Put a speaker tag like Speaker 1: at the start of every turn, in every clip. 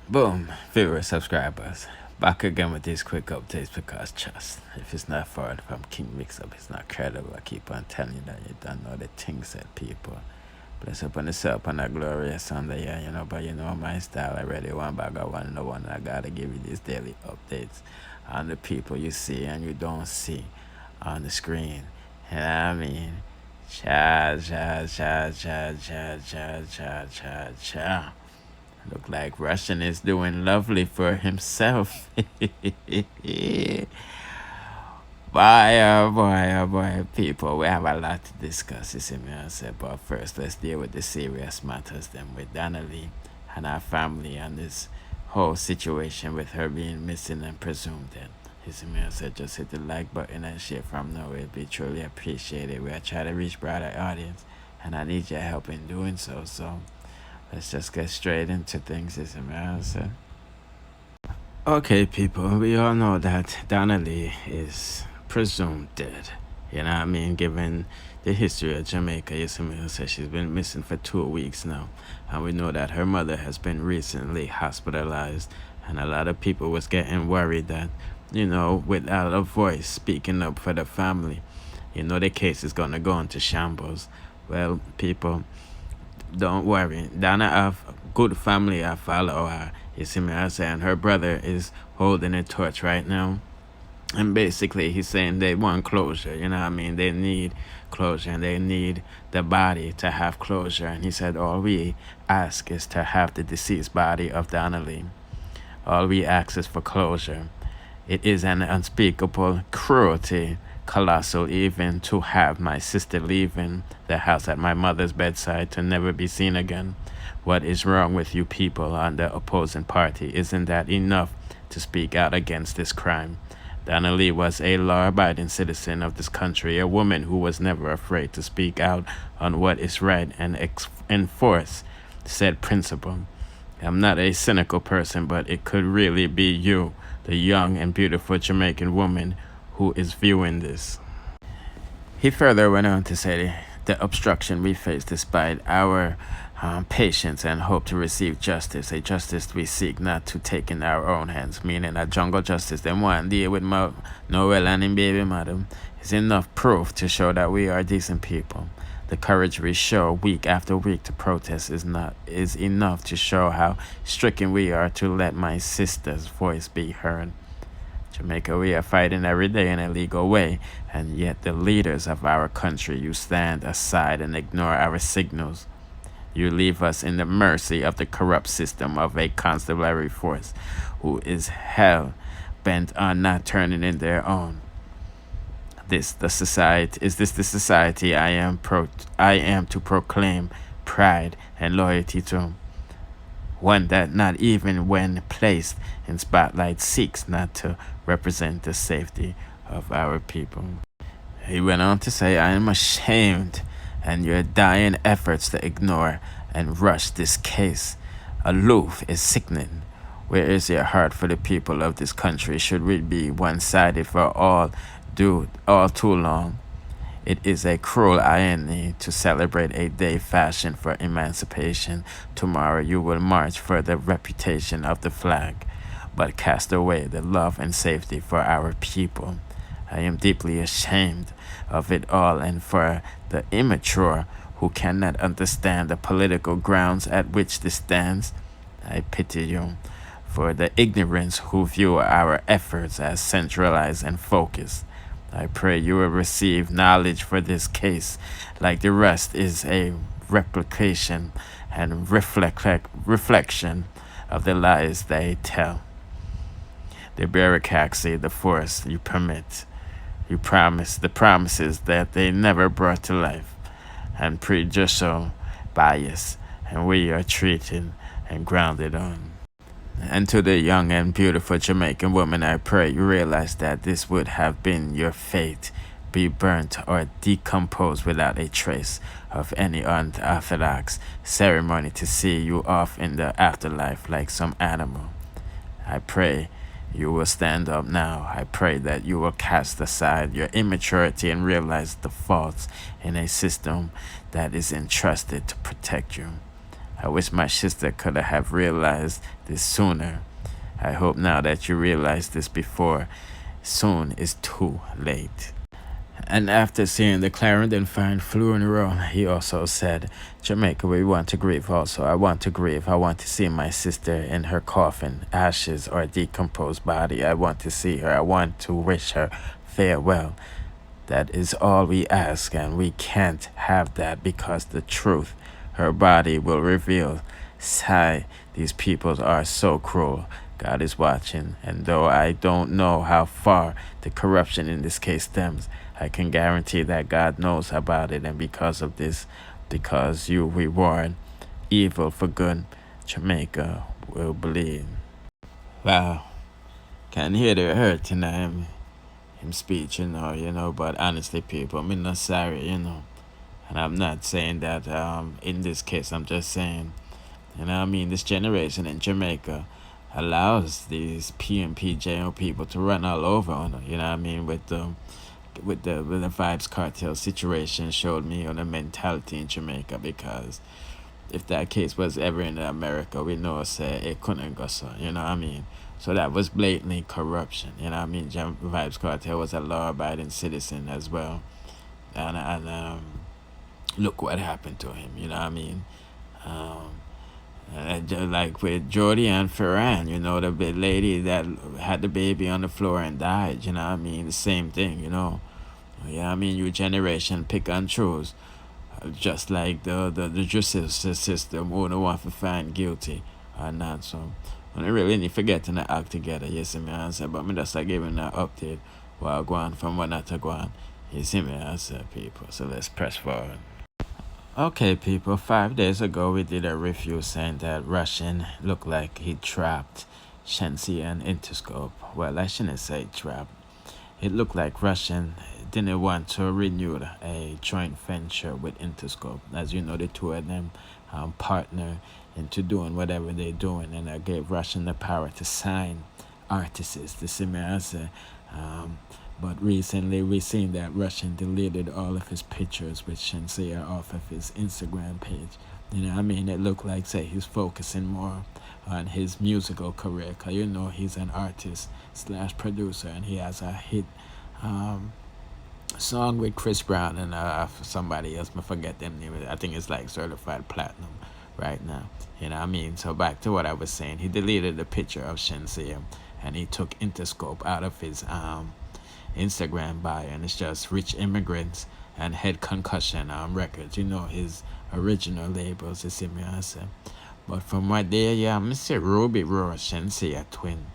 Speaker 1: Boom, viewers, subscribers. Back again with these quick updates because trust, if it's not forward from King Mix Up, it's not credible. I keep on telling you that you don't know the things that people. Bless up on the self on that glorious Sunday, yeah, but you know my style already. One bag of one, no one. I gotta give you these daily updates on the people you see and you don't see on the screen. You know what I mean? Cha, cha, cha, cha, cha, cha, cha, cha, cha. Look like Rvssian is doing lovely for himself. Oh boy, people, we have a lot to discuss, you see me, I said, but first let's deal with the serious matters then with Donna and our family and this whole situation with her being missing and presumed then. You see me, I said, just hit the like button and share from now. It'd be truly appreciated. We're trying to reach broader audience and I need your help in doing so, so let's just get straight into things, you see me, I said. Okay, people, we all know that Donna is presumed dead. You know what I mean? Given the history of Jamaica, you see me, says she's been missing for 2 weeks now. And we know that her mother has been recently hospitalized. And a lot of people was getting worried that, without a voice speaking up for the family, the case is going to go into shambles. Well, people, don't worry. Donna have good family I follow her. You see me, I say, and her brother is holding a torch right now. And basically, he's saying they want closure, you know what I mean? They need closure, and they need the body to have closure. And he said, all we ask is to have the deceased body of Donna Lee. All we ask is for closure. It is an unspeakable cruelty, colossal even, to have my sister leaving the house at my mother's bedside to never be seen again. What is wrong with you people on the opposing party? Isn't that enough to speak out against this crime? Donna Lee was a law-abiding citizen of this country, a woman who was never afraid to speak out on what is right and enforce said principle. I'm not a cynical person, but it could really be you, the young and beautiful Jamaican woman who is viewing this. He further went on to say the obstruction we face despite our patience and hope to receive justice, a justice we seek not to take in our own hands, meaning a jungle justice them want deal with Noel and him baby madam, is enough proof to show that we are decent people. The courage we show week after week to protest is enough to show how stricken we are to let my sister's voice be heard. Jamaica, we are fighting every day in a legal way, and yet the leaders of our country, you stand aside and ignore our signals. You leave us in the mercy of the corrupt system of a constabulary force who is hell bent on not turning in their own. Is this the society I am to proclaim pride and loyalty to? One that not even when placed in spotlight seeks not to represent the safety of our people. He went on to say, I am ashamed and your dying efforts to ignore and rush this case aloof is sickening. Where is your heart for the people of this country? Should we be one-sided for all too long? It is a cruel irony to celebrate a day fashioned for emancipation. Tomorrow you will march for the reputation of the flag, but cast away the love and safety for our people. I am deeply ashamed of it all, and for the immature who cannot understand the political grounds at which this stands, I pity you. For the ignorance who view our efforts as centralized and focused, I pray you will receive knowledge for this case, like the rest is a replication and reflection of the lies they tell. The bureaucracy, the force you permit, you promise the promises that they never brought to life, and prejudicial bias, and we are treated and grounded on. And to the young and beautiful Jamaican woman, I pray you realize that this would have been your fate, be burnt or decomposed without a trace of any unorthodox ceremony to see you off in the afterlife like some animal. I pray you will stand up now. I pray that you will cast aside your immaturity and realize the faults in a system that is entrusted to protect you. I wish my sister could have realized this sooner. I hope now that you realize this before soon is too late. And after seeing the Clarendon Fine funeral, he also said, Jamaica, we want to grieve also. I want to grieve. I want to see my sister in her coffin, ashes or decomposed body. I want to see her. I want to wish her farewell. That is all we ask, and we can't have that because the truth, her body will reveal. Sigh, these people are so cruel. God is watching, and though I don't know how far the corruption in this case stems, I can guarantee that God knows about it, and because of this, because you reward evil for good, Jamaica will believe. Wow, can hear the hurt in him speech, but honestly, people, I'm not sorry, and I'm not saying that in this case, I'm just saying, this generation in Jamaica allows these PMPJO people to run all over on them, with the Vibes Cartel situation showed me on the mentality in Jamaica, because if that case was ever in America, we know say it couldn't go so, So that was blatantly corruption, Vibes Cartel was a law-abiding citizen as well, and look what happened to him, like with Jordy and Ferran, the lady that had the baby on the floor and died, the same thing, your generation pick and choose, just like the justice system who don't want to find guilty or not. So when they really need to get in the act together, you see me answer. But me just giving an update while going from one to go on. You see me answer, people. So let's press forward. Okay, people, 5 days ago we did a review saying that Rvssian looked like he trapped Shenseea and Interscope. Well, I shouldn't say trapped. It looked like Rvssian didn't want to renew a joint venture with Interscope. As you know, the two of them partner into doing whatever they're doing, and I gave Rvssian the power to sign artists, the same as but recently we seen that Rvssian deleted all of his pictures with Shenseea off of his Instagram page. It looked like, say, he's focusing more on his musical career, because he's an artist / producer, and he has a hit song with Chris Brown and somebody else, I forget them name. I think it's like certified platinum right now. So back to what I was saying, he deleted the picture of Shenseea and he took Interscope out of his Instagram bio, and it's just Rich Immigrants and Head Concussion Records, his original labels, you see me answer. But from right there, Mr. Rubie Shenseea twin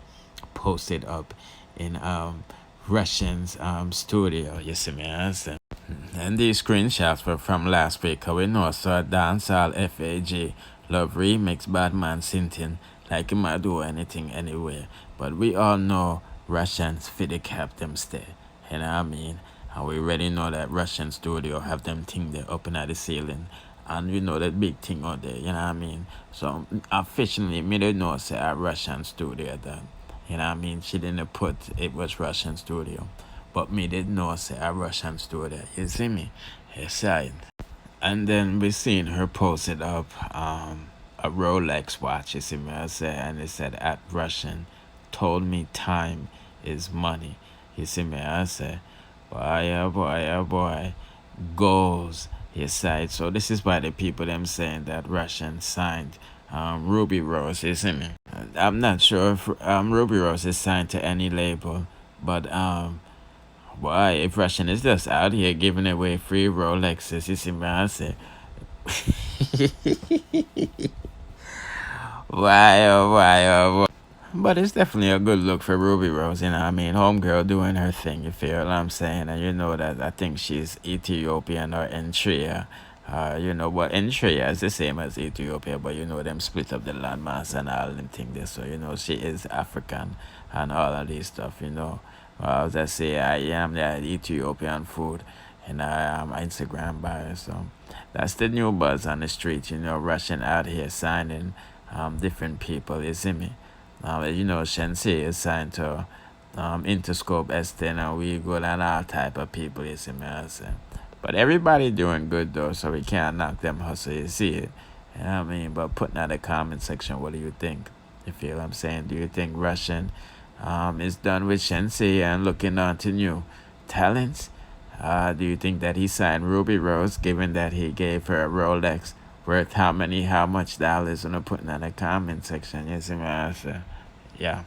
Speaker 1: posted up in Rvssian's studio, you see me answer. And these screenshots were from last week, we know so dancehall FAG love remix Badman Sintin like he might do anything anywhere. But we all know Rvssian's fit the cap them stay. And we already know that Rvssian studio have them thing there up in the ceiling. And we know that big thing out there, So officially, me don't know say a Rvssian studio that. She didn't put it was Rvssian studio. But me did know say a Rvssian studio. You see me? Yes, I. And then we seen her posted up a Rolex watch, you see me I say, and it said at Rvssian told me time is money. You see me I say, boy, oh boy, oh boy, goals. Yes, side. So this is why the people them saying that Rvssian signed Ruby Rose, you see me? I'm not sure if Ruby Rose is signed to any label, but boy, if Rvssian is just out here giving away free Rolexes, you see me I say. Why, oh, why, oh, boy. But it's definitely a good look for Ruby Rose, homegirl doing her thing, you feel what I'm saying? And you know that I think she's Ethiopian or Eritrea. But Eritrea is the same as Ethiopia, but them split up the landmass and all them things there. So, she is African and all of this stuff, As I say, I am the Ethiopian food and I am Instagram buyer. So that's the new buzz on the street, Rvssian out here signing different people, you see me? Shenseea is signed to Interscope, Esther, and we good and all type of people, you see me I say. But everybody doing good though, so we can't knock them hustle, you see it. You know what I mean? But put in the comment section, what do you think? You feel what I'm saying? Do you think Rvssian is done with Shenseea and looking on to new talents? Do you think that he signed Ruby Rose, given that he gave her a Rolex worth how much dollars? And put in the comment section. You see me? Yeah.